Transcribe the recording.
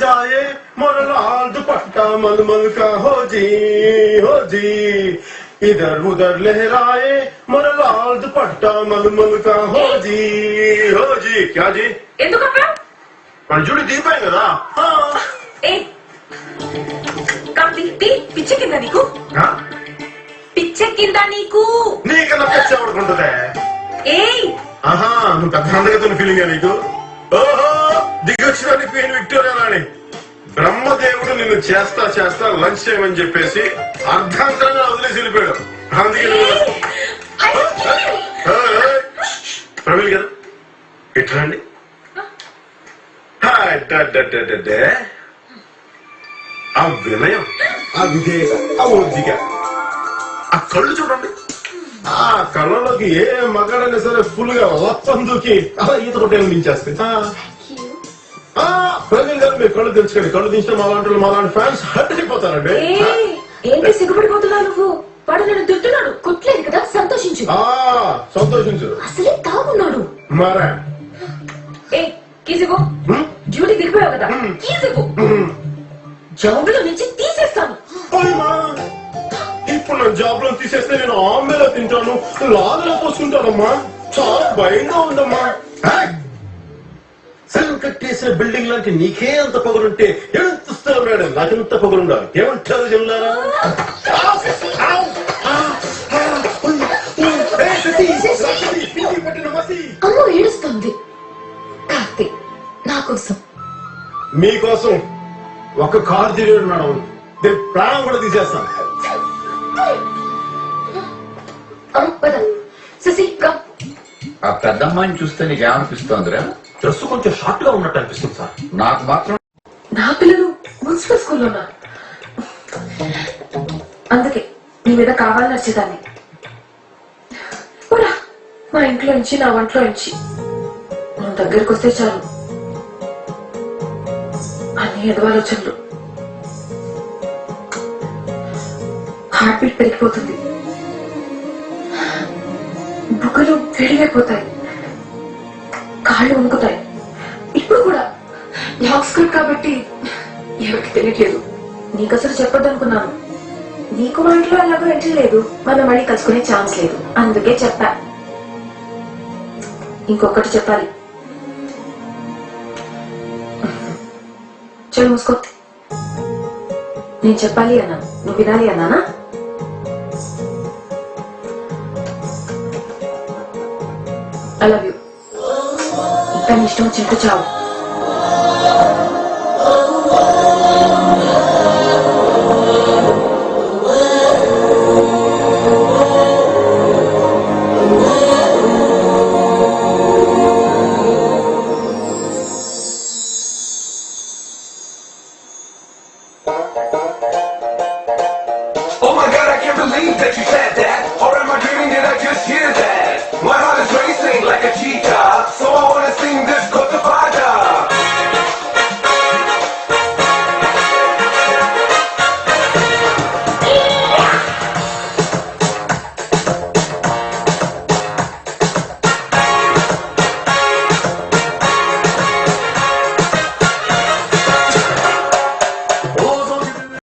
जाए मोरा लाल दुपट्टा मलमल का हो जी इधर उधर लहराए मोरा लाल दुपट्टा मलमल का हो जी क्या जी जुड़ी दीपाయి కదా పిచ్చెక్కిందా నీకు పిచ్చెక్కిందా నీకు నీకన్నా పిచ్చి ఎవడుకుంటుందే ఆహా నువ్వు పెద్ద అందగతున్న ఫీలింగా నీకు ఓహో దిగొచ్చిన క్వీన్ విక్టోరియా రాణి బ్రహ్మదేవుడు నిన్ను చేస్తా లంచ్ చేయమని చెప్పేసి అర్ధాంతరంగా వదిలేసి వెళ్ళిపోయాడు. అందుకే ప్రవీణ్ గారు ఇట్రండి. ఆ వినయం, ఆ విధేయత, ఆ ఓర్జిక, ఆ కళ్ళు చూడండి. ఆ కళ్ళలోకి ఏ మగాడైనా సరే ఫుల్ గా మొత్తం దూకి అలా ఈత కొట్టేలా దించేస్తాయి. ప్రవీణ్ గారు మీరు కళ్ళు తెచ్చుకోండి. కళ్ళు దించిన మాలాంటి ఫ్యాన్స్ హర్ట్ అయిపోతారండి. ఏంటి సిగ్గుపడిపోతున్నావు నువ్వు? వాడు నన్ను తింటున్నాడు, కొట్టలేదు కదా, సంతోషించు. సంతోషించు. అసలే తాగున్నాడు. మరా కీసిగో, డ్యూటీ దిగిపోయావు కదా, కీసిగో, జాబ్ లో నుంచి తీసేస్తాను. ఇప్పుడు నా జాబ్ లో తీసేస్తే నేను ఆంబేలో తింటాను, లాగలో పోసుకుంటానమ్మా. చాలా భయంగా ఉందమ్మా. సగం కట్టేసిన బిల్డింగ్ లాంటి నీకే అంత పొగరుంటే ఎంత స్థిరన్నాడు, నాకెంత పొగరుండాలి. ఏమంటారు జల్లారా? అమ్మో ఏడుస్తుంది. కార్తీక్ నా కోసం, మీకోసం ఒక కారు తిరిగాడు మేడం. ప్రాణం కూడా తీసేస్తాను. ఆ పెద్దమ్మాయిని చూస్తే నీకేమనిపిస్తోందిరా? డ్రెస్ కొంచెం షార్ట్ గా ఉన్నట్టు అనిపిస్తుంది సార్. నాకు మాత్రం నా పిల్లలు మున్సిపల్ స్కూల్లో ఉన్నారు, అందుకే నీ మీద కావాలని వచ్చేదాన్ని. మా ఇంట్లో నుంచి, నా వంటలో నుంచి నువ్వు దగ్గరికి వస్తే చాలు అన్ని ఎదవాలోచనలు. హార్ట్ బీట్ పెరిగిపోతుంది, బుగ్గలు వేడిగైపోతాయి, కాళ్ళు వణుకుతాయి. ఇప్పుడు కూడా లాక్ స్క్రిప్ట్ కాబట్టి ఎవరికి తెలియట్లేదు. నీకు అసలు చెప్పొద్దు అనుకున్నాను. నీకు మా ఇంట్లో అలాగో ఎంట్రీ లేదు, మనం మళ్ళీ కలుసుకునే ఛాన్స్ లేదు, అందుకే చెప్పా. ఇంకొకటి చెప్పాలి. చల్ మూసుకో. నేను చెప్పాలి అన్నాను, నువ్వు వినాలి అన్నానా? I love you. ఇంకా నీ ఇష్టం వచ్చినట్టు చావు.